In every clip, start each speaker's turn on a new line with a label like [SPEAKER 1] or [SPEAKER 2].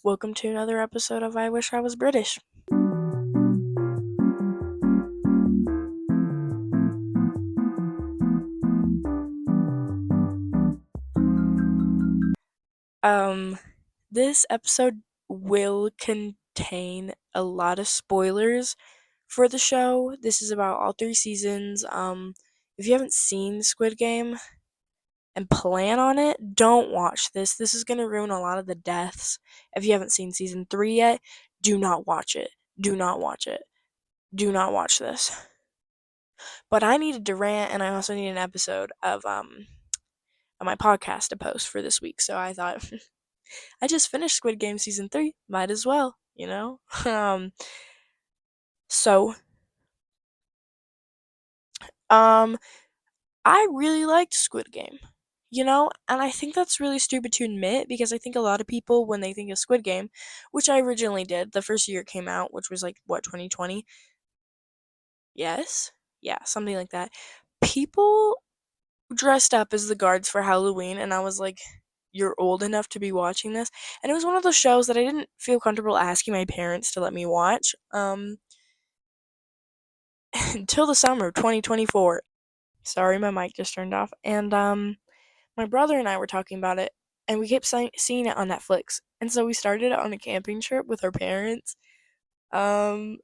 [SPEAKER 1] Welcome to another episode of I Wish I Was British. Um, this episode will contain a lot of spoilers for the show. This is about all three seasons. If you haven't seen Squid Game and plan on it, don't watch this. This is gonna ruin a lot of the deaths. If you haven't seen season 3 yet, do not watch it. Do not watch it. Do not watch this. But I needed to rant, and I also need an episode of my podcast to post for this week. So I thought I just finished Squid Game season 3, might as well, you know. So um I really liked Squid Game. And I think that's really stupid to admit because I think a lot of people when they think of Squid Game, which I originally did, the first year it came out, which was like what, 2020? Yes. Yeah, something like that. People dressed up as the guards for Halloween, and I was like, you're old enough to be watching this. And it was one of those shows that I didn't feel comfortable asking my parents to let me watch until the summer of 2024. Sorry, my mic just turned off. And my brother and I were talking about it, and we kept seeing it on Netflix. And so we started it on a camping trip with our parents. Um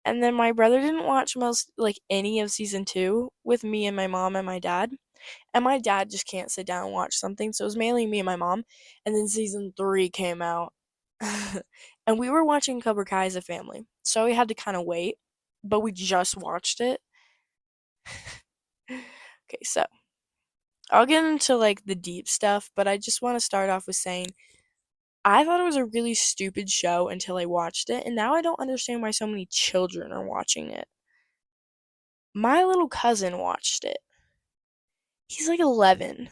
[SPEAKER 1] and then my brother didn't watch most like any of season 2 with me and my mom and my dad. And my dad just can't sit down and watch something, so it was mainly me and my mom. And then season 3 came out. And we were watching Cobra Kai as a family. So we had to kind of wait, but we just watched it. Okay, so I'll get into like the deep stuff, but I just want to start off with saying I thought it was a really stupid show until I watched it, and now I don't understand why so many children are watching it. My little cousin watched it. He's like 11.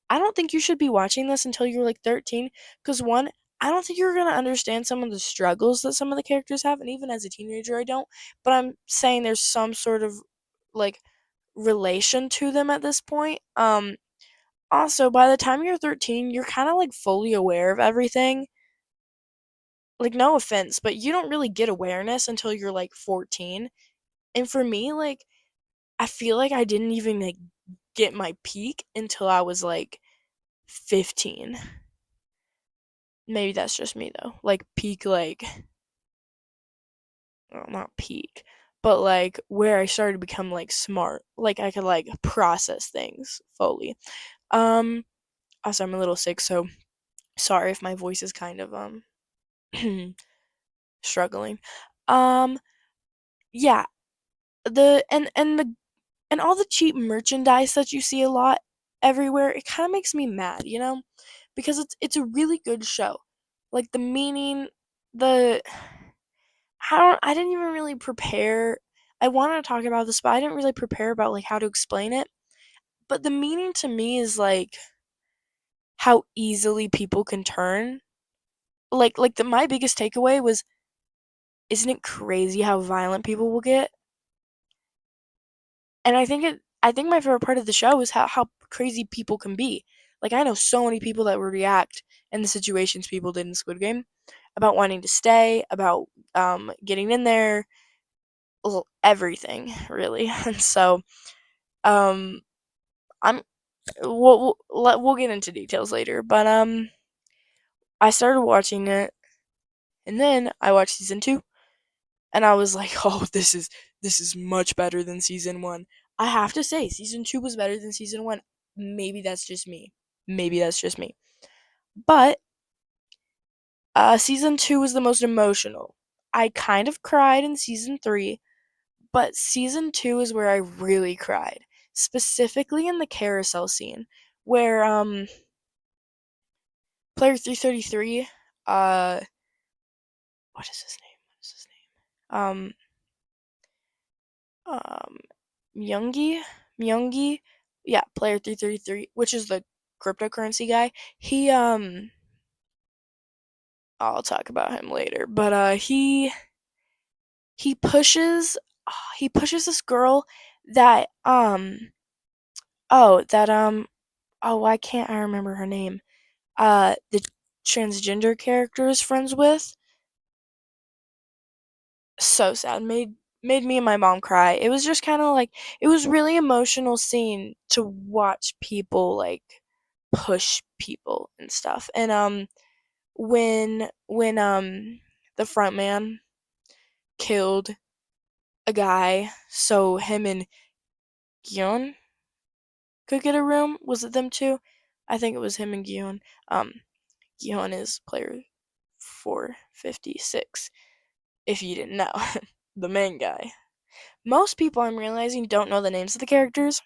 [SPEAKER 1] I don't think you should be watching this until you're like 13 because one, I don't think you're going to understand some of the struggles that some of the characters have, and even as a teenager I don't, but I'm saying there's some sort of like relation to them at this point. Also, by the time you're 13, you're kind of like fully aware of everything. Like no offense, but you don't really get awareness until you're like 14. And for me, like I feel like I didn't even like get my peak until I was like 15. Maybe that's just me though. Like peak, like, well, not peak, but like where I started to become like smart. Like I could like process things fully. Um Also I'm a little sick, so sorry if my voice is kind of struggling. Um yeah, the and all the cheap merchandise that you see a lot everywhere, it kind of makes me mad, because it's a really good show. Like the meaning, the I didn't even really prepare. I wanted to talk about this, but I didn't really prepare about like how to explain it. But the meaning to me is like how easily people can turn. My biggest takeaway was, isn't it crazy how violent people will get? And I think my favorite part of the show is how crazy people can be. Like I know so many people that would react in the situations people did in Squid Game about wanting to stay, about getting in there, everything really. And so um I'm we'll get into details later, but I started watching it, and then I watched season 2, and I was like, "Oh, this is much better than season 1." I have to say season 2 was better than season 1. Maybe that's just me. Maybe that's just me. But season 2 was the most emotional. I kind of cried in season 3, but season 2 is where I really cried, specifically in the carousel scene where player 333, uh what is his name? What is his name? Um Myungi? Myungi? Yeah, player 333, which is the cryptocurrency guy. I'll talk about him later, but he pushes he pushes this girl that oh, that oh, why can't I remember her name? The transgender character is friends with. So sad. Made me and my mom cry. It was just kind of like it was really emotional scene to watch people like push people and stuff. And when the front man killed a guy so him and Gyeon could get a room. Was it them two? I think it was him and Gyeon. Um Gyeon is player 456 if you didn't know. The main guy. Most people, I'm realizing, don't know the names of the characters.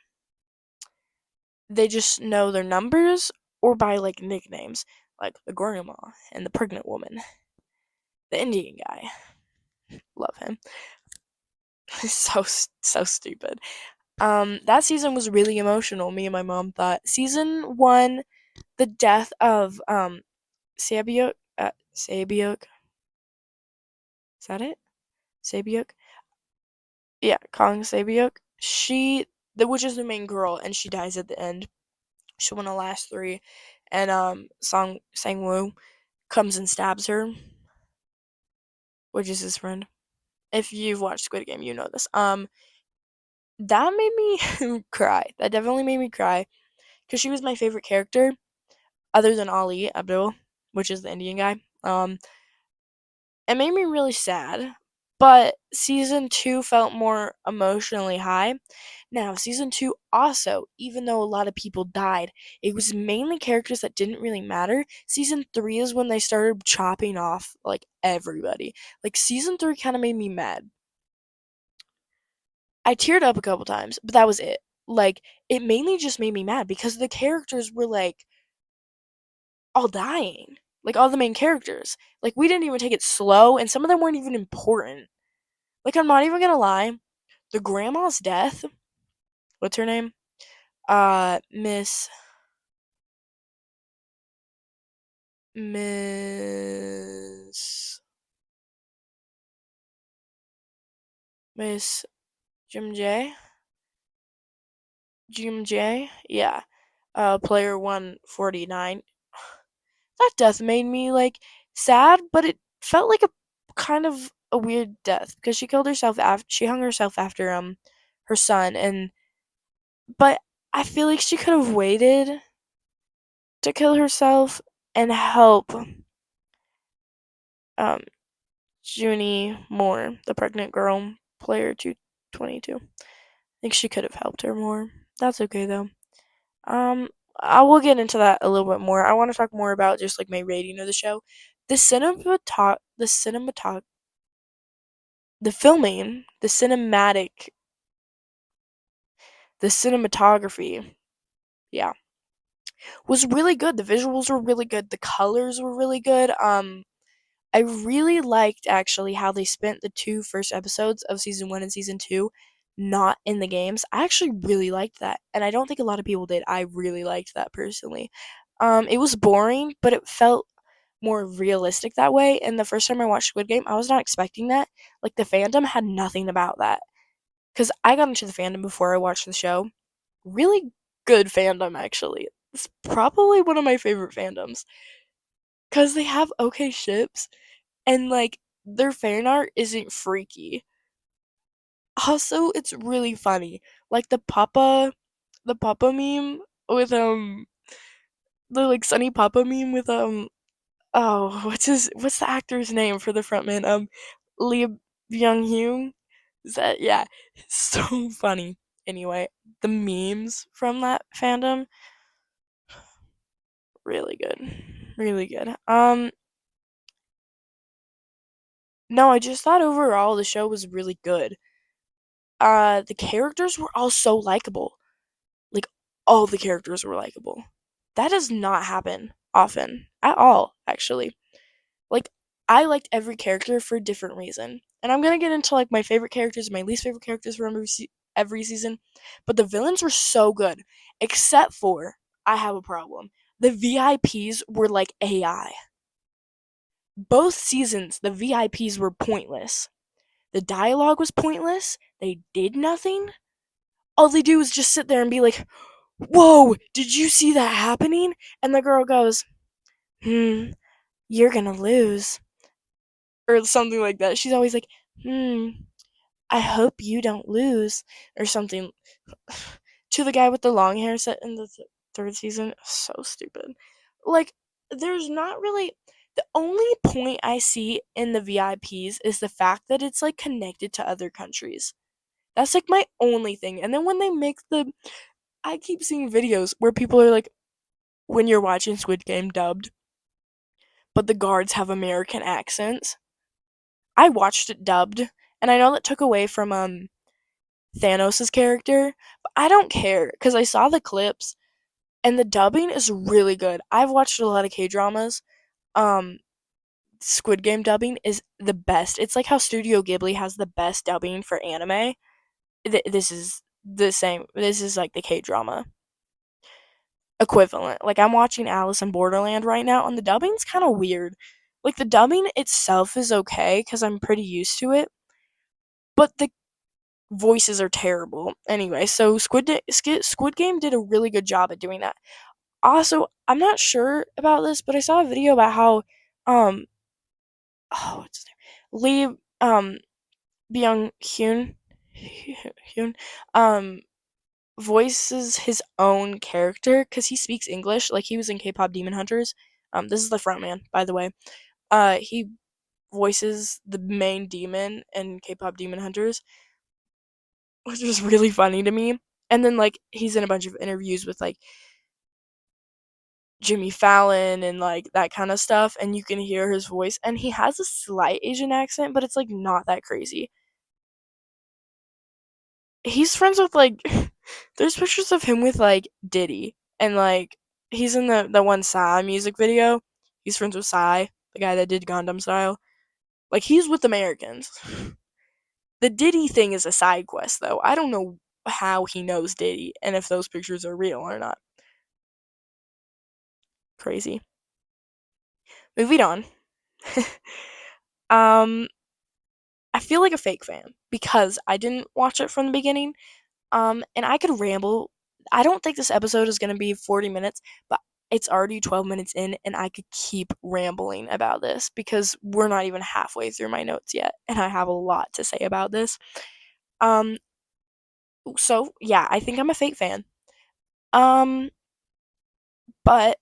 [SPEAKER 1] They just know their numbers or by like nicknames, like the grandma and the pregnant woman. The Indian guy. Love him. He's so stupid. That season was really emotional. Me and my mom thought season 1, the death of Sabyuk, Sabyuk, is that it? Sabyuk? Yeah, Kong Sabyuk. Which is the main girl, and she dies at the end. She won the last 3, and Sang-woo comes and stabs her, which is his friend. If you've watched Squid Game, you know this. That made me cry. That definitely made me cry because she was my favorite character, other than Ali Abdul, which is the Indian guy. It made me really sad, but season 2 felt more emotionally high. Now, season 2 also, even though a lot of people died, it was mainly characters that didn't really matter. Season 3 is when they started chopping off like everybody. Like season 3 kind of made me mad. I teared up a couple times, but that was it. Like it mainly just made me mad because the characters were like all dying. Like all the main characters. Like we didn't even take it slow and some of them weren't even important. Like I'm not even gonna lie. The grandma's death, what's her name? Miss Miss Miss Jim J. Jim J. Yeah. Player 149. That death made me like sad, but it felt like a kind of a weird death because she killed herself after she hung herself after her son. And but I feel like she could have waited to kill herself and help um Junie more, the pregnant girl, player 222. I think she could have helped her more. That's okay though. Um, I will get into that a little bit more. I want to talk more about just like my rating of the show. The filming, the cinematography, yeah, was really good. The visuals were really good. The colors were really good. I really liked actually how they spent the 2 first episodes of season 1 and season 2 not in the games. I actually really liked that, and I don't think a lot of people did. I really liked that personally. It was boring, but it felt more realistic that way. And the first time I watched Squid Game, I was not expecting that. Like the fandom had nothing about that. Cause I got into the fandom before I watched the show. Really good fandom actually. It's probably one of my favorite fandoms. Cause they have okay ships and like their fan art isn't freaky. Also, it's really funny. Like the Papa meme with the like Sunny Papa meme with oh, what's the actor's name for the frontman? Lee Byung Hyun. Is that yeah? So funny. Anyway, the memes from that fandom really good, really good. No, I just thought overall the show was really good. The characters were all so likable. Like all the characters were likable. That does not happen often at all, actually. Like I liked every character for a different reason. And I'm going to get into like my favorite characters and my least favorite characters from every season, but the villains were so good except for I have a problem. The VIPs were like AI. Both seasons the VIPs were pointless. The dialogue was pointless. They did nothing. All they do is just sit there and be like, "Whoa, did you see that happening?" And the girl goes, "Hmm." you're gonna lose, or something like that. She's always like, I hope you don't lose, or something. To the guy with the long hair set in the third season, so stupid. Like, there's not really. The only point I see in the VIPs is the fact that it's like connected to other countries. That's like my only thing. And then when they make I keep seeing videos where people are like, when you're watching Squid Game dubbed, but the guards have American accents. I watched it dubbed, and I know that took away from Thanos' character, but I don't care because I saw the clips and the dubbing is really good. I've watched a lot of K dramas. Um, Squid Game dubbing is the best. It's like how Studio Ghibli has the best dubbing for anime. This is the same. This is like the K drama equivalent. Like I'm watching Alice in Borderland right now, and the dubbing's kind of weird. Like the dubbing itself is okay because I'm pretty used to it, but the voices are terrible. Anyway, so Squid Game did a really good job at doing that. Also, I'm not sure about this, but I saw a video about how um what's his name? Lee Byung Hyun um voices his own character cuz he speaks English like he was in K-pop Demon Hunters. This is the frontman, by the way. He voices the main demon in K-pop Demon Hunters, which was really funny to me. And then like he's in a bunch of interviews with like Jimmy Fallon and like that kind of stuff, and you can hear his voice, and he has a slight Asian accent, but it's like not that crazy. He's friends with like there's pictures of him with like Diddy, and like he's in the one Psy music video. He's friends with Psy, the guy that did Gundam Style. Like he's with Americans. The Diddy thing is a side quest though. I don't know how he knows Diddy and if those pictures are real or not. Crazy. Moving on. um I feel like a fake fan because I didn't watch it from the beginning. And I could ramble. I don't think this episode is gonna be 40 minutes, but it's already 12 minutes in, and I could keep rambling about this because we're not even halfway through my notes yet, and I have a lot to say about this. Um, so yeah, I think I'm a fake fan. Um, but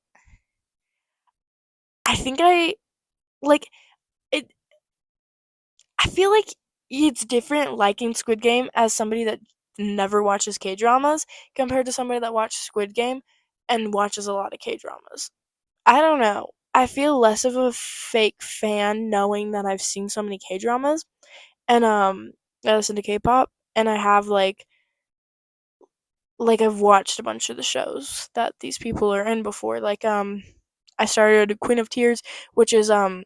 [SPEAKER 1] I think I like it. I feel like it's different liking Squid Game as somebody that never watches K dramas compared to somebody that watches Squid Game and watches a lot of K dramas. I don't know. I feel less of a fake fan knowing that I've seen so many K dramas and I listen to K-pop and I have I've watched a bunch of the shows that these people are in before. I started Queen of Tears, which is the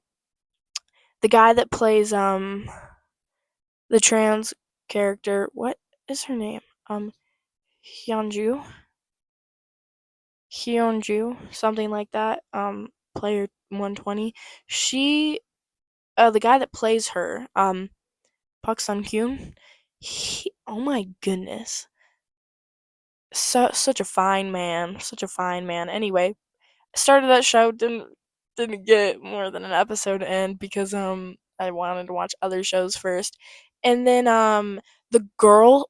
[SPEAKER 1] guy that plays the trans character. What is her name? Hyunju, Hyunju, something like that. Player 120. She, the guy that plays her, Park Sun Kyun. Oh my goodness, such a fine man, such a fine man. Anyway, I started that show, didn't get more than an episode in because I wanted to watch other shows first, and then the girl,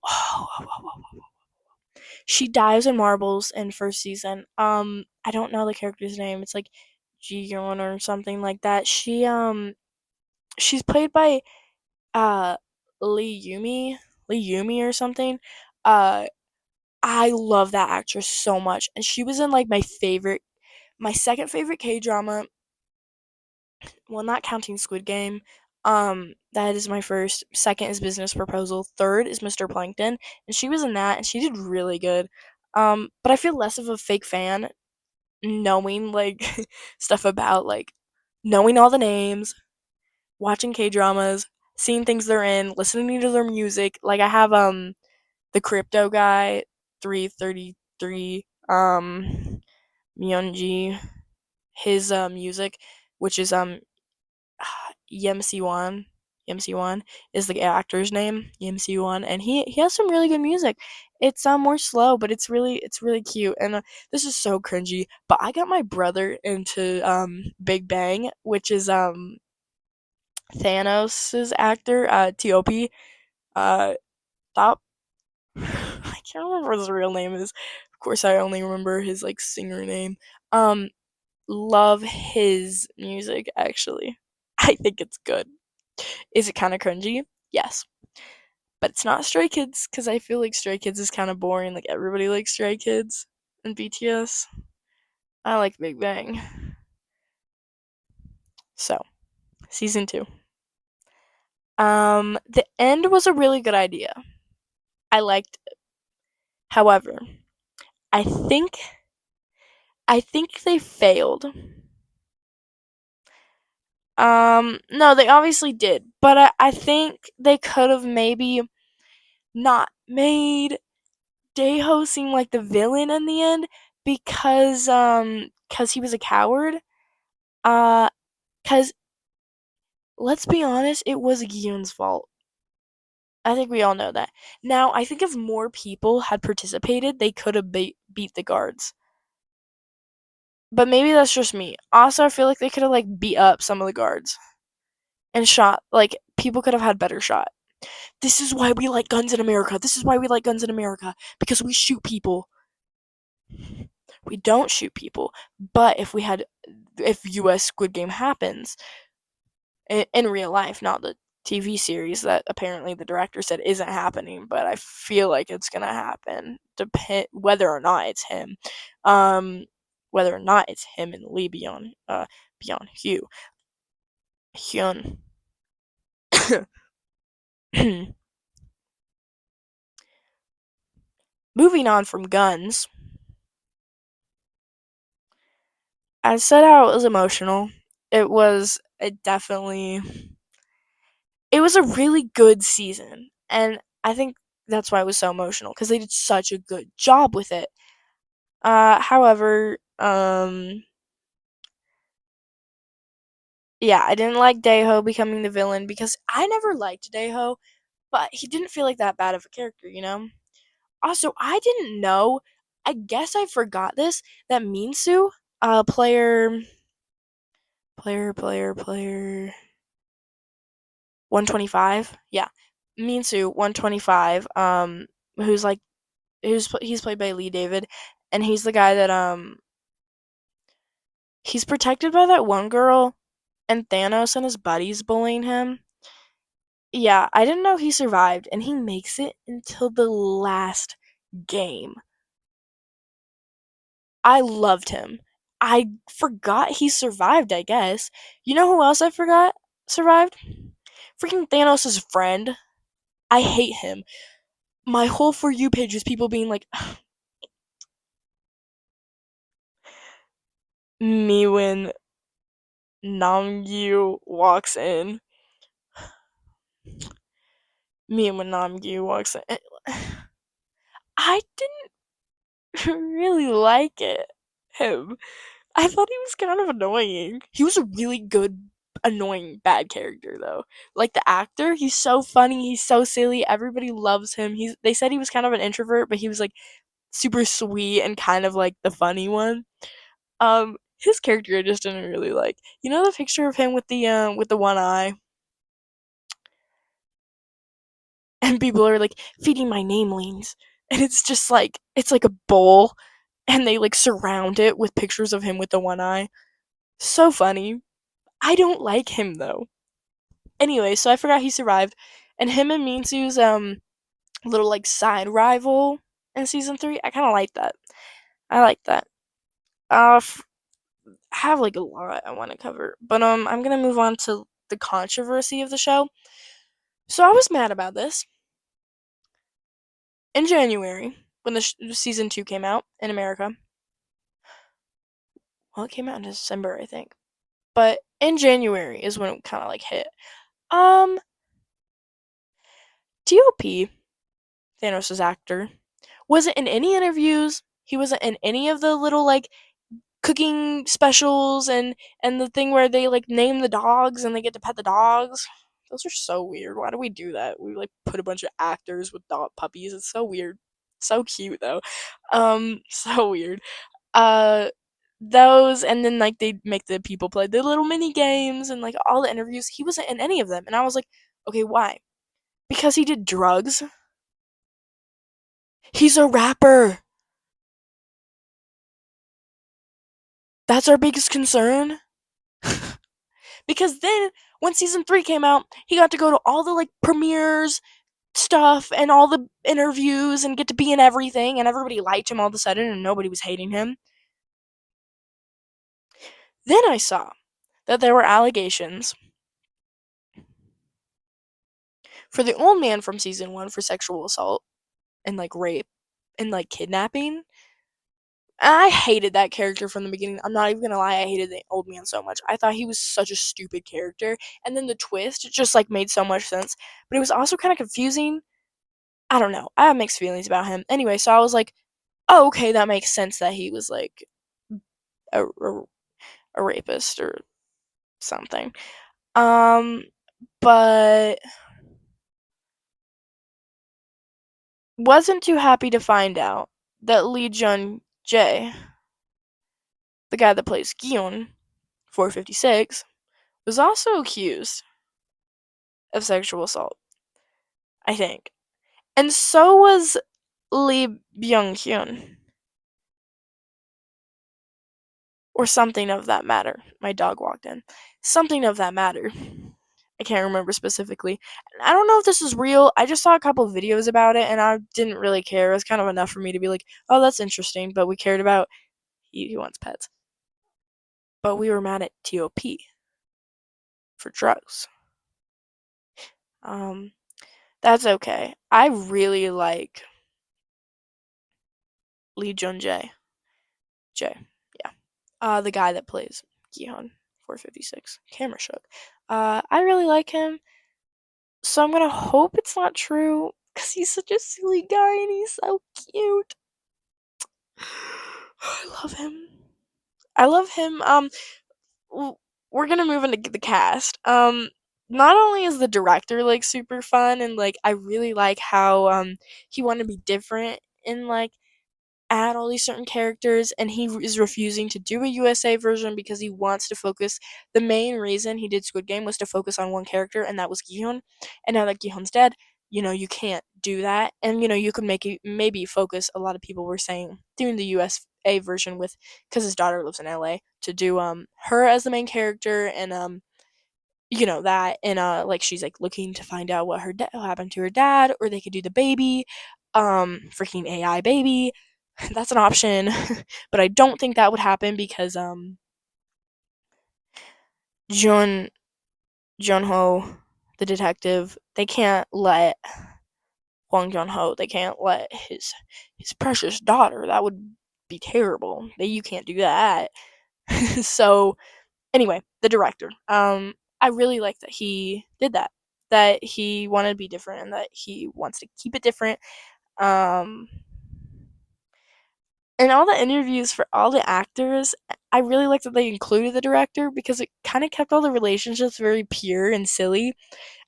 [SPEAKER 1] she dives in marbles in first season. I don't know the character's name. It's like Jiyeon or something like that. She's played by uh Lee Yumi, Lee Yumi or something. Uh, I love that actress so much, and she was in like my second favorite K drama. Well, not counting Squid Game. That is my first. Second is Business Proposal. Third is Mr. Plankton, and she was in that, and she did really good. But I feel less of a fake fan knowing like stuff about like knowing all the names, watching K dramas, seeing things they're in, listening to their music. Like I have the crypto guy 333 Myunji, his music, which is Yemc1. EMC1 is the actor's name, EMC1, and he has some really good music. It's more slow, but it's really cute. And this is so cringy, but I got my brother into Big Bang, which is Thanos's actor, T.O.P. Uh, Top. I can't remember what his real name is. Of course, I only remember his like singer name. Um, love his music actually. I think it's good. Is it kind of cringy? Yes, but it's not Stray Kids because I feel like Stray Kids is kind of boring. Like everybody likes Stray Kids and BTS. I like Big Bang. So season two. The end was a really good idea. I liked it. However, I think I think they failed. No, they obviously did, but I think they could have maybe not made Daeho seem like the villain in the end because he was a coward. Uh, cause let's be honest, it was Gyun's fault. I think we all know that. Now, I think if more people had participated, they could have beat the guards. But maybe that's just me. Also, I feel like they could have like beat up some of the guards and shot like people could have had better shot. This is why we like guns in America. This is why we like guns in America because we shoot people. We don't shoot people. But if US Squid Game happens in real life, not the TV series that apparently the director said isn't happening, but I feel like it's gonna happen. Whether or not it's him, um, whether or not it's him and Lee Beyond Hyun. Moving on from guns, I said how it was emotional. It definitely it was a really good season, and I think that's why it was so emotional because they did such a good job with it. However, yeah, I didn't like Daeho becoming the villain because I never liked Daeho, but he didn't feel like that bad of a character, you know? Also, I didn't know, I guess I forgot this, that Minsu, player 125, yeah. Minsu 125, who's like he's played by Lee David, and he's the guy that he's protected by that one girl, and Thanos and his buddies bullying him. Yeah, I didn't know he survived, and he makes it until the last game. I loved him. I forgot he survived, I guess. You know who else I forgot survived? Freaking Thanos' friend. I hate him. My whole For You page is people being like, me when Namgyu walks in. Me when Namgyu walks in. I didn't really like it. Him. I thought he was kind of annoying. He was a really good, annoying, bad character though. Like the actor, he's so funny, he's so silly, everybody loves him. They said he was kind of an introvert, but he was like super sweet and kind of like the funny one. His character I just didn't really like. You know the picture of him with the one eye? And people are like feeding my namelings. And it's just like it's like a bowl and they like surround it with pictures of him with the one eye. So funny. I don't like him though. Anyway, so I forgot he survived, and him and Minsu's little like side rival in season three. I kind of like that. I like that. I have like a lot I want to cover, but I'm gonna move on to the controversy of the show. So I was mad about this in January when the season two came out in America. Well, it came out in December, I think, but in January is when it kind of like hit. Um, Top Thanos' actor wasn't in any interviews. He wasn't in any of the little like cooking specials and the thing where they like name the dogs and they get to pet the dogs. Those are so weird. Why do we do that? We like put a bunch of actors with dog puppies. It's so weird. So cute though. So weird. Uh those, and then like they make the people play the little mini games and like all the interviews. He wasn't in any of them. And I was like, okay, why? Because he did drugs? He's a rapper. That's our biggest concern. Because then when season 3 came out, he got to go to all the like premieres stuff and all the interviews and get to be in everything, and everybody liked him all of a sudden and nobody was hating him. Then I saw that there were allegations for the old man from season 1 for sexual assault and like rape and like kidnapping. And I hated that character from the beginning. I'm not even gonna lie, I hated the old man so much. I thought he was such a stupid character. And then the twist just like made so much sense. But it was also kind of confusing. I don't know. I have mixed feelings about him. Anyway, so I was like, oh, okay, that makes sense that he was like a, a rapist or something. Um, but wasn't too happy to find out that Lee Jun Jae, the guy that plays Gyun, 456, was also accused of sexual assault, I think. And so was Lee Byung Hyun, or something of that matter. My dog walked in. Something of that matter. I can't remember specifically. I don't know if this is real. I just saw a couple videos about it and I didn't really care. It was kind of enough for me to be like, oh, that's interesting. But we cared about he wants pets. But we were mad at TOP for drugs. Um, that's okay. I really like Lee Jun Jae. Yeah. The guy that plays Gihan 456. Camera shook. I really like him. So I'm gonna hope it's not true. Cause he's such a silly guy and he's so cute. I love him. I love him. We're gonna move into the cast. Not only is the director like super fun and like I really like how he wanted to be different and like add all these certain characters, and he is refusing to do a USA version because he wants to focus. The main reason he did Squid Game was to focus on one character, and that was Gihyun. And now that Gihyun's dead, you can't do that, and you could make it maybe focus. A lot of people were saying doing the USA version with because his daughter lives in LA to do her as the main character and that and like she's like looking to find out what what happened to her dad, or they could do the baby freaking AI baby. That's an option. But I don't think that would happen because Jun Junho, the detective, they can't let Hwang Junho, they can't let his precious daughter. That would be terrible. You can't do that. So anyway, the director. I really like that he did that. That he wanted to be different and that he wants to keep it different. Um and all the interviews for all the actors, I really like that they included the director because it kind of kept all the relationships very pure and silly.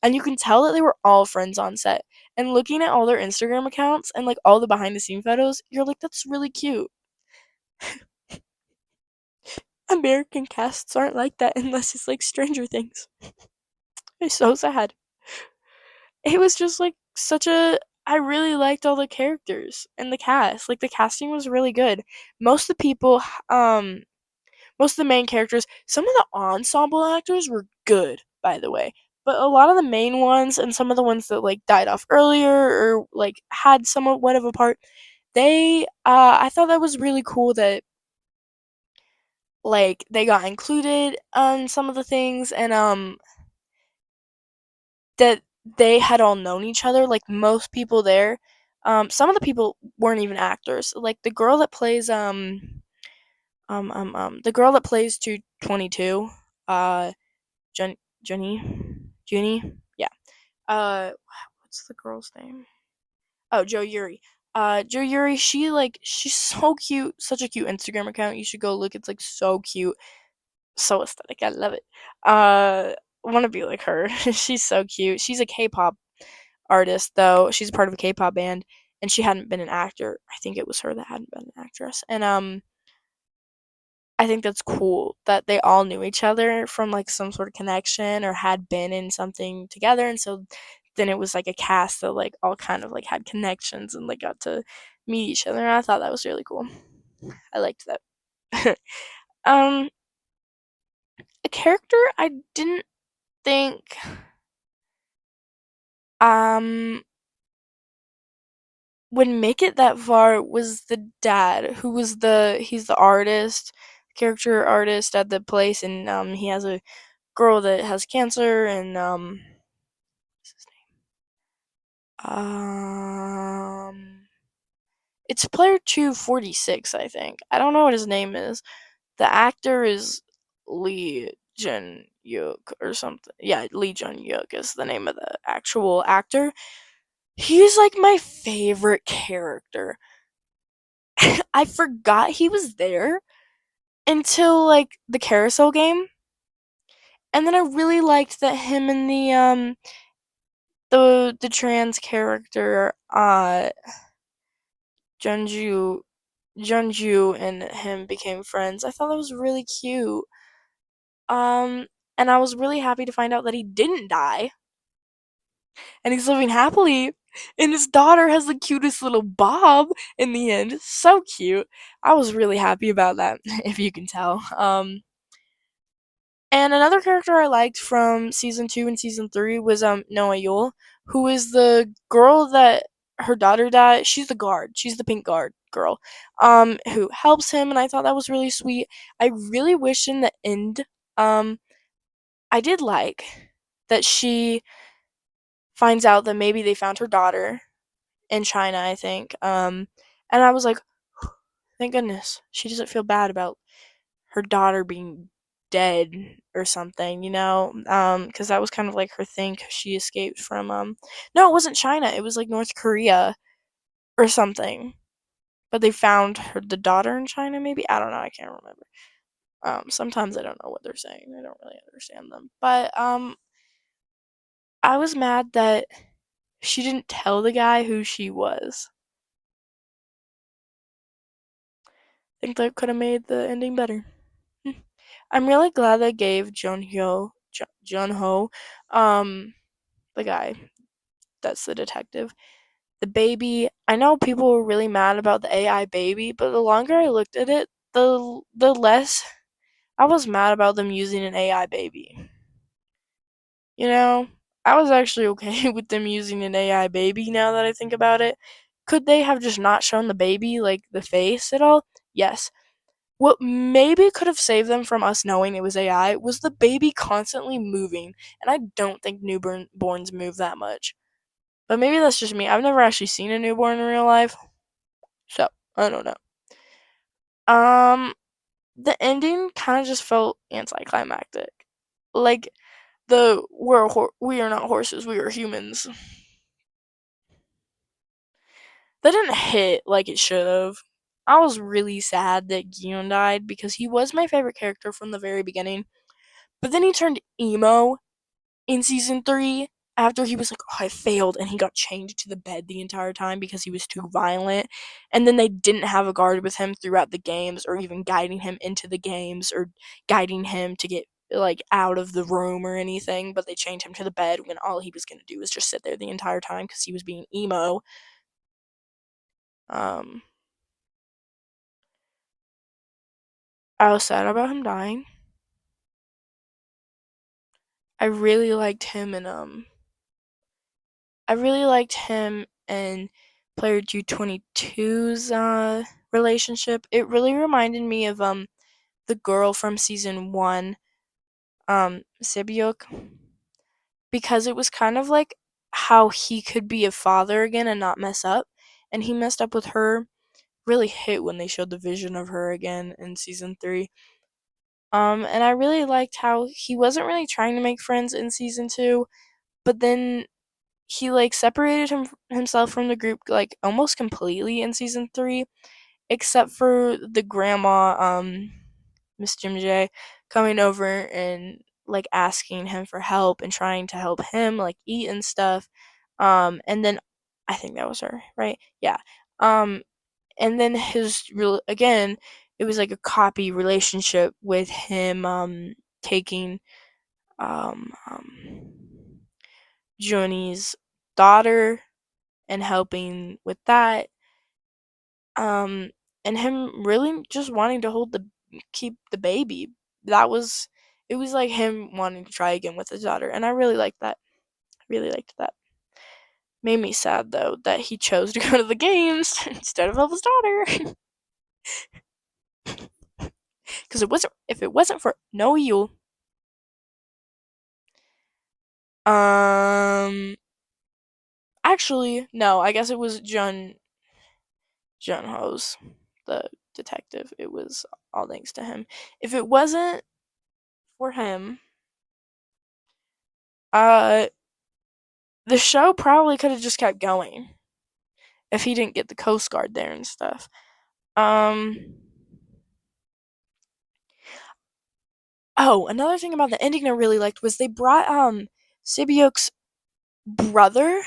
[SPEAKER 1] And you can tell that they were all friends on set. And looking at all their Instagram accounts and like all the behind the scene photos, you're like, that's really cute. American casts aren't like that unless it's like Stranger Things. It's so sad. It was just like such a. I really liked all the characters and the cast. Like the casting was really good. Most of the people, most of the main characters, some of the ensemble actors were good, by the way. But a lot of the main ones and some of the ones that like died off earlier or like had somewhat of a part, I thought that was really cool that like they got included on some of the things and that they had all known each other. Like most people there, some of the people weren't even actors. Like the girl that plays the girl that plays 222, Jen Junie, yeah. Uh, what's the girl's name? Oh, Joe Yuri. Joe Yuri, she's so cute, such a cute Instagram account. You should go look. It's like so cute, so aesthetic. I love it. want to be like her. She's so cute. She's a K-pop artist though. She's a part of a K-pop band and she hadn't been an actor. I think it was her that hadn't been an actress. And I think that's cool that they all knew each other from like some sort of connection or had been in something together and so then it was like a cast that like all kind of like had connections and like got to meet each other and I thought that was really cool. I liked that. um a character I didn't think um would make it that far was the dad who was he's the artist, character artist at the place and he has a girl that has cancer and what's his name? It's player 246, I think. I don't know what his name is. The actor is Lee Jun Yuk or something. Yeah, Lee Jun Yuk is the name of the actual actor. He's like my favorite character. I forgot he was there until like the carousel game. And then I really liked that him and the trans character Junju Junju and him became friends. I thought that was really cute. Um and I was really happy to find out that he didn't die and he's living happily and his daughter has the cutest little bob in the end. So cute. I was really happy about that if you can tell. And another character I liked from season 2 and season 3 was Noah Yule, who is the girl that her daughter died. She's the guard. She's the pink guard girl. Who helps him and I thought that was really sweet. I really wish in the end um I did like that she finds out that maybe they found her daughter in China, I think. And I was like, thank goodness. She doesn't feel bad about her daughter being dead or something, you know? Because that was kind of like her thing 'cause she escaped from, no, it wasn't China. It was like North Korea or something. But they found the daughter in China, maybe? I don't know. I can't remember. Sometimes I don't know what they're saying. I don't really understand them. But, I was mad that she didn't tell the guy who she was. I think that could have made the ending better. Hmm. I'm really glad they gave Jun Ho, um, the guy that's the detective, the baby. I know people were really mad about the AI baby, but the longer I looked at it, the less I was mad about them using an AI baby. You know, I was actually okay with them using an AI baby now that I think about it. Could they have just not shown the baby, like the face at all? Yes. What maybe could have saved them from us knowing it was AI was the baby constantly moving, and I don't think newborns move that much. But maybe that's just me. I've never actually seen a newborn in real life, so I don't know. Um, the ending kind of just felt anticlimactic. Like we are not horses, we are humans. That didn't hit like it should have. I was really sad that Gion died because he was my favorite character from the very beginning. But then he turned emo in season 3 after he was like, "Oh, I failed," and he got chained to the bed the entire time because he was too violent. And then they didn't have a guard with him throughout the games or even guiding him into the games or guiding him to get like out of the room or anything, but they chained him to the bed when all he was going to do was just sit there the entire time cuz he was being emo. Um I was sad about him dying. I really liked him and I really liked him and player 222's relationship. It really reminded me of the girl from season 1, Sibyuk, because it was kind of like how he could be a father again and not mess up, and he messed up with her. Really hit when they showed the vision of her again in season 3. And I really liked how he wasn't really trying to make friends in season 2, but then he like separated himself from the group like almost completely in season 3 except for the grandma Miss Jim J coming over and like asking him for help and trying to help him like eat and stuff. And then I think that was her, right? Yeah. Um and then his real again, it was like a copy relationship with him taking Johnny's daughter and helping with that. Um and him really just wanting to hold the keep the baby. That was it was like him wanting to try again with his daughter, and I really liked that. I really liked that. Made me sad though that he chose to go to the games instead of help his daughter. Because it wasn't if it wasn't for no you. Um Actually, no, I guess it was Junho's, the detective. It was all thanks to him. If it wasn't for him, uh the show probably could have just kept going if he didn't get the Coast Guard there and stuff. Um oh, another thing about the ending I really liked was they brought Sibyok's brother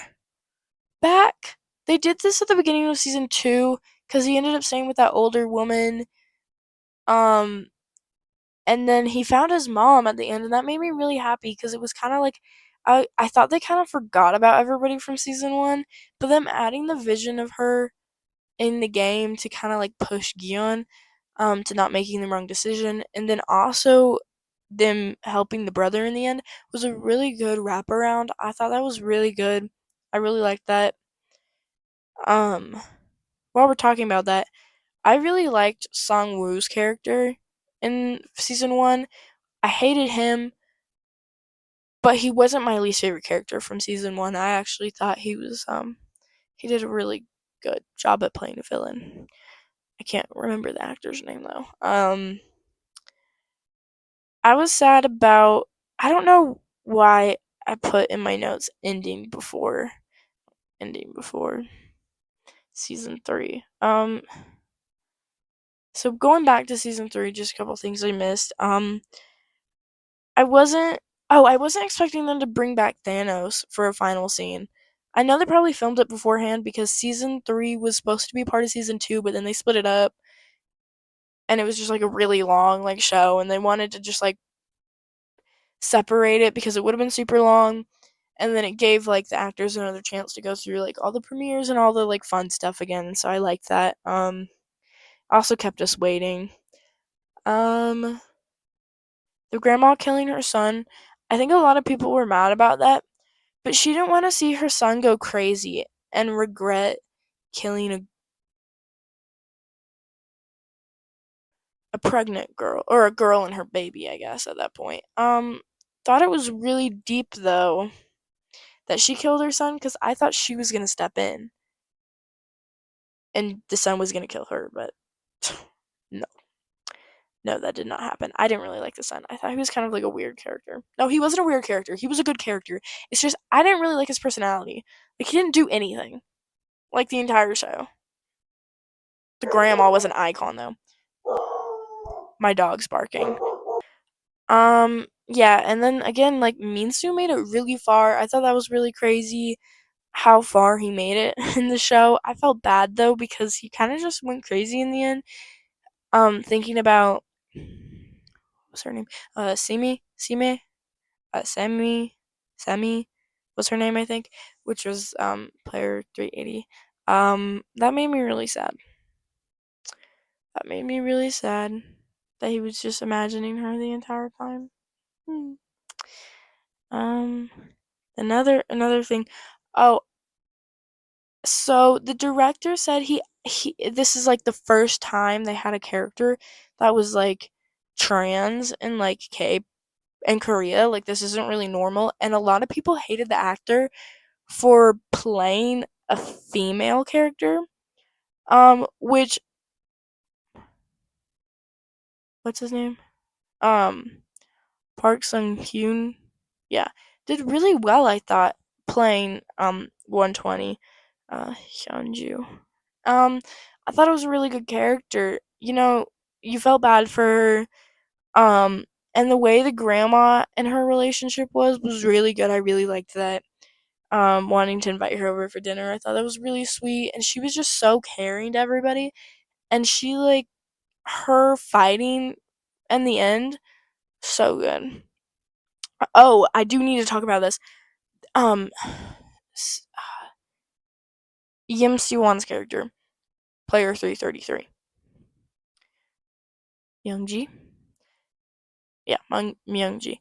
[SPEAKER 1] back. They did this at the beginning of season 2 cuz he ended up staying with that older woman. Um and then he found his mom at the end, and that made me really happy because it was kind of like I thought they kind of forgot about everybody from season 1, but them adding the vision of her in the game to kind of like push Gion to not making the wrong decision, and then also them helping the brother in the end was a really good wraparound. I thought that was really good. I really liked that. Um, while we're talking about that, I really liked Song Woo's character in season 1. I hated him, but he wasn't my least favorite character from season 1. I actually thought he did a really good job at playing a villain. I can't remember the actor's name though. I was sad about I don't know why I put in my notes ending before season 3. So going back to season 3, just a couple things I missed. I wasn't I wasn't expecting them to bring back Thanos for a final scene. I know they probably filmed it beforehand because season 3 was supposed to be part of season 2, but then they split it up and it was just like a really long like show, and they wanted to just like separate it because it would have been super long, and then it gave like the actors another chance to go through like all the premieres and all the like fun stuff again. So I liked that. Also kept us waiting. Um the grandma killing her son. I think a lot of people were mad about that, but she didn't want to see her son go crazy and regret killing a pregnant girl or a girl and her baby, I guess at that point. Thought it was really deep though that she killed her son cuz I thought she was going to step in and the son was going to kill her, but no. No, that did not happen. I didn't really like the son. I thought he was kind of like a weird character. No, he wasn't a weird character. He was a good character. It's just I didn't really like his personality. Like he didn't do anything like the entire show. The grandma was an icon though. My dog's barking. Yeah, and then again, like Minsu made it really far. I thought that was really crazy how far he made it in the show. I felt bad though because he kind of just went crazy in the end. Thinking about what's her name? Semi, Semi was her name, I think, which was player 380. That made me really sad. That made me really sad that he was just imagining her the entire time. Hmm. Um, another thing. Oh, so the director said he this is like the first time they had a character that was like trans in like K in Korea. Like this isn't really normal, and a lot of people hated the actor for playing a female character. Which what's his name? Um, Park Sung Hyun. Yeah, did really well. I thought playing 120 Hyunju. Um, I thought it was a really good character. You know, you felt bad for um And the way the grandma and her relationship was really good. I really liked that. Wanting to invite her over for dinner. I thought that was really sweet. And she was just so caring to everybody. And she, like, her fighting in the end, so good. Oh, I do need to talk about this. Um, Yim Si-won's character, player 333. Youngji? Yeah, Myungji.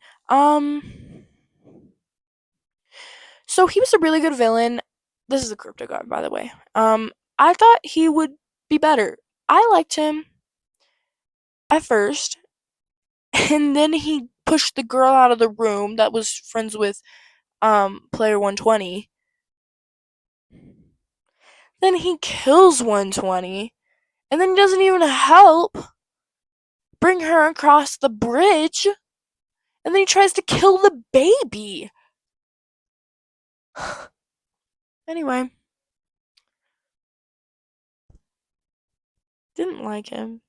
[SPEAKER 1] So he was a really good villain. This is a crypto god, by the way. I thought he would be better. I liked him at first, and then he pushed the girl out of the room that was friends with player 120. Then he kills 120, and then he doesn't even help bring her across the bridge, and then he tries to kill the baby. Anyway, didn't like him.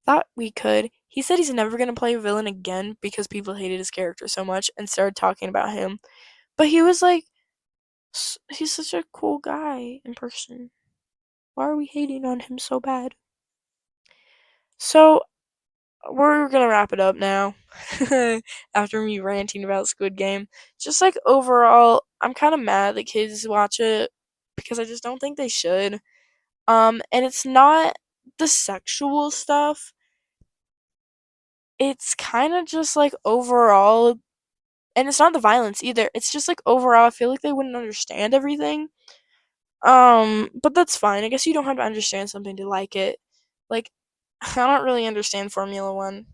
[SPEAKER 1] Thought we could. He said he's never gonna play a villain again because people hated his character so much and started talking about him. But he was like, he's such a cool guy in person. Why are we hating on him so bad? So we're gonna wrap it up now. After me ranting about Squid Game, just like overall, I'm kind of mad that kids watch it because I just don't think they should. And it's not the sexual stuff. It's kind of just like overall, and it's not the violence either. It's just like overall, I feel like they wouldn't understand everything. But that's fine. I guess you don't have to understand something to like it. Like, I don't really understand Formula One,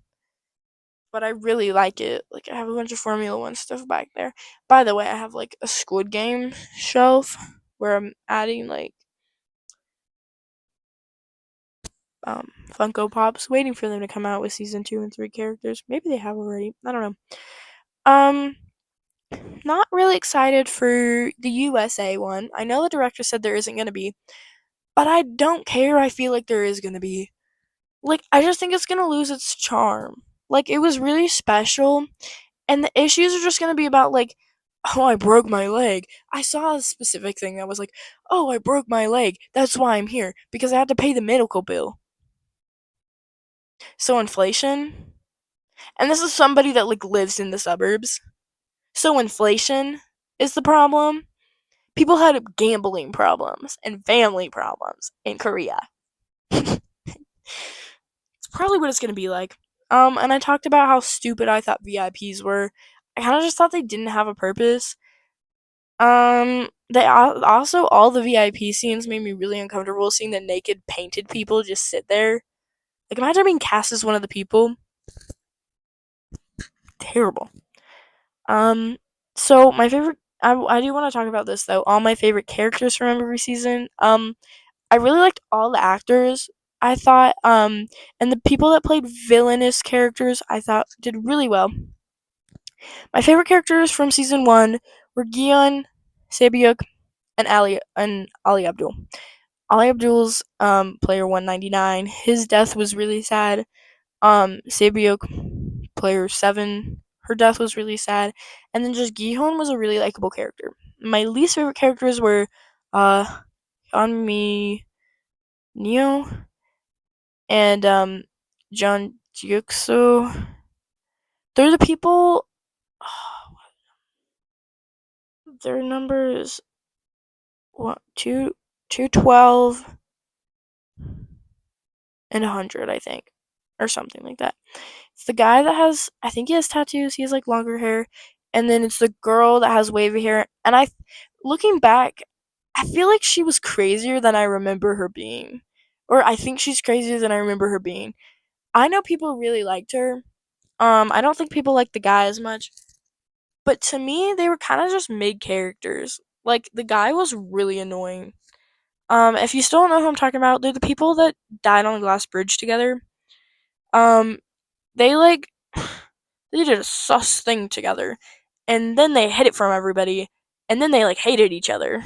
[SPEAKER 1] but I really like it. Like, I have a bunch of Formula One stuff back there. By the way, I have like a Squid Game shelf where I'm adding like Funko Pops, waiting for them to come out with season 2 and 3 characters. Maybe they have already. I don't know. Um, Not really excited for the USA one. I know the director said there isn't gonna be, but I don't care. I feel like there is gonna be. Like, I just think it's gonna lose its charm. Like, it was really special, and the issues are just gonna be about, like, oh, I broke my leg. I saw a specific thing that was like, oh, I broke my leg. That's why I'm here, because I had to pay the medical bill. So, inflation. And this is somebody that, like, lives in the suburbs. So, inflation is the problem. People had gambling problems and family problems in Korea. It's probably what it's gonna be like. And I talked about how stupid I thought VIPs were. I kind of just thought they didn't have a purpose. They also, all the VIP scenes made me really uncomfortable seeing the naked painted people just sit there. Like, imagine being cast as one of the people. Terrible. Um, so my favorite. I do want to talk about this though. All my favorite characters from every season. I really liked all the actors. I thought, and the people that played villainous characters, I thought did really well. My favorite characters from season 1 were Gion, Sabyuk, and Ali Abdul. Ali Abdul's player 199. His death was really sad. Sabyuk, player 7, her death was really sad. And then just Gihon was a really likable character. My least favorite characters were Hyunmi Neo and John Jiuksu. They're the people. Their numbers what 212 and 100, I think, or something like that. It's the guy that has, I think he has tattoos. He has like longer hair, and then it's the girl that has wavy hair. And looking back, I feel like she was crazier than I remember her being, or I think she's crazier than I remember her being. I know people really liked her. I don't think people like the guy as much, but to me, they were kind of just mid characters. Like, the guy was really annoying. If you still don't know who I'm talking about, they're the people that died on a glass bridge together. Um, they like they did a sus thing together, and then they hid it from everybody, and then they like hated each other,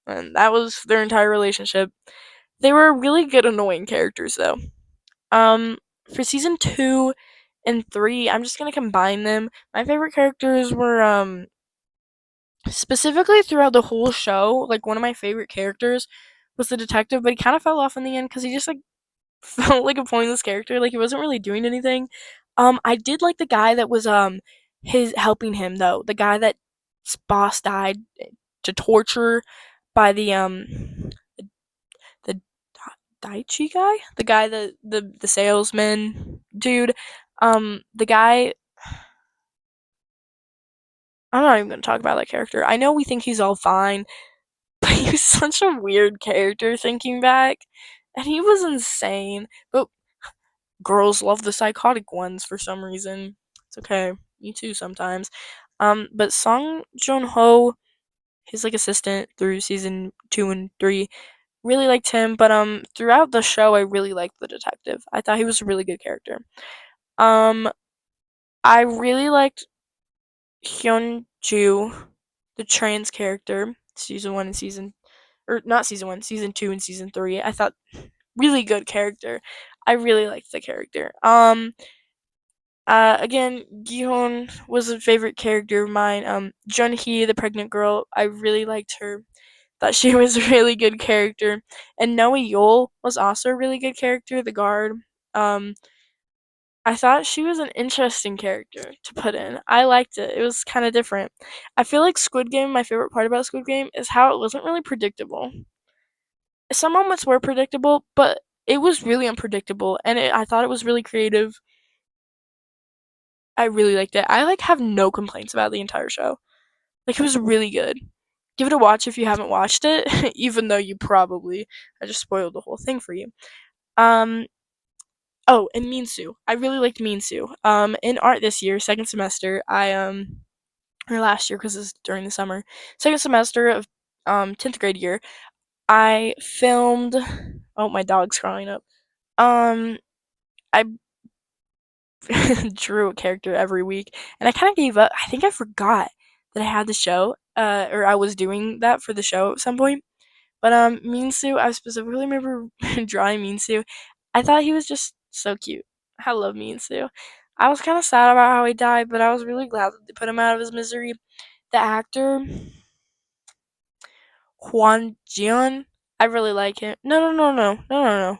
[SPEAKER 1] and that was their entire relationship. They were really good annoying characters though. Um, for season 2, and 3, I'm just gonna combine them. My favorite characters were specifically throughout the whole show, like one of my favorite characters was the detective, but he kind of fell off in the end because he just like felt like a pointless character. Like he wasn't really doing anything. I did like the guy that was his helping him though. The guy that boss died to torture by the Daichi guy, the guy that the salesman dude. The guy. I'm not even gonna talk about that character. I know we think he's all fine, but he was such a weird character thinking back, and he was insane. But girls love the psychotic ones for some reason. It's okay. Me too sometimes. But Song Joon Ho, his like assistant through season 2 and 3, really liked him. But throughout the show, I really liked the detective. I thought he was a really good character. Um, I really liked Hyun Ju, the trans character, season 1 and season or not season 1, season 2 and season 3. I thought really good character. I really liked the character. Again, Gihon was a favorite character of mine. Junhee, the pregnant girl, I really liked her. Thought she was a really good character. And Noe Yol was also a really good character, the guard. Um, I thought she was an interesting character to put in. I liked it. It was kind of different. I feel like Squid Game, my favorite part about Squid Game is how it wasn't really predictable. Some moments were predictable, but it was really unpredictable, and I thought it was really creative. I really liked it. I like have no complaints about the entire show. Like it was really good. Give it a watch if you haven't watched it, even though you probably I just spoiled the whole thing for you. Um oh, and Minsu. I really liked Minsu. In art this year, second semester, I or last year because it's during the summer. Second semester of 10th grade year, I filmed oh, my dog's crawling up. Um I drew a character every week, and I kind of gave up. I think I forgot that I had the show, or I was doing that for the show at some point. But Minsu, I specifically remember drawing Minsu. I thought he was just so cute. I love Minsu. I was kind of sad about how he died, but I was really glad that they put him out of his misery. The actor Hwan Jian, I really like him. No.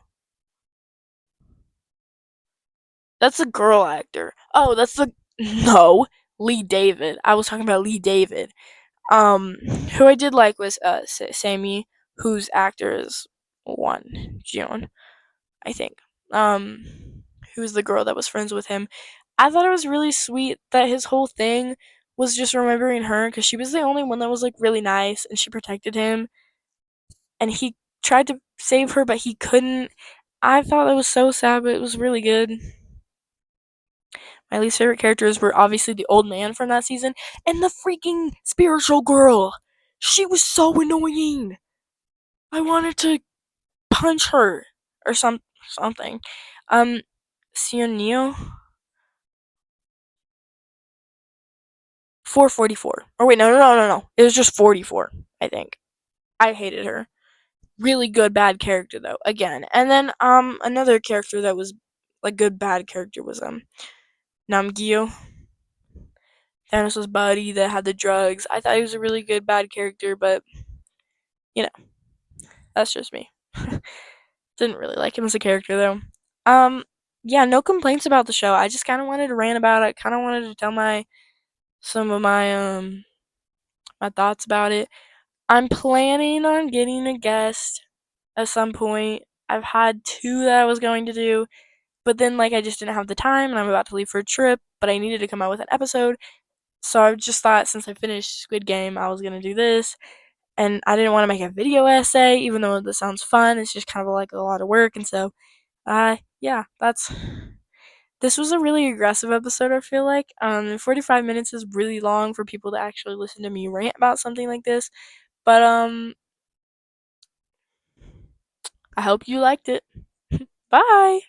[SPEAKER 1] That's a girl actor. Oh, that's the no Lee David. I was talking about Lee David. Who I did like was Sammy, whose actor is one Jion, I think. Um, who's the girl that was friends with him. I thought it was really sweet that his whole thing was just remembering her because she was the only one that was like really nice and she protected him and he tried to save her but he couldn't. I thought that was so sad, but it was really good. My least favorite characters were obviously the old man from that season and the freaking spiritual girl. She was so annoying. I wanted to punch her or something. Um, Sion Neo, 444. Or wait, no. It was just 44. I think. I hated her. Really good bad character though. Again, and then another character that was like good bad character was Namgyo, Thanos' buddy that had the drugs. I thought he was a really good bad character, but you know, that's just me. Didn't really like him as a character though. Um, yeah, no complaints about the show. I just kind of wanted to rant about it. Kind of wanted to tell my some of my thoughts about it. I'm planning on getting a guest at some point. I've had two that I was going to do, but then like I just didn't have the time and I'm about to leave for a trip, but I needed to come out with an episode. So I just thought since I finished Squid Game, I was going to do this. And I didn't want to make a video essay even though this sounds fun. It's just kind of like a lot of work and so yeah, that's this was a really aggressive episode, I feel like. 45 minutes is really long for people to actually listen to me rant about something like this. But I hope you liked it. Bye.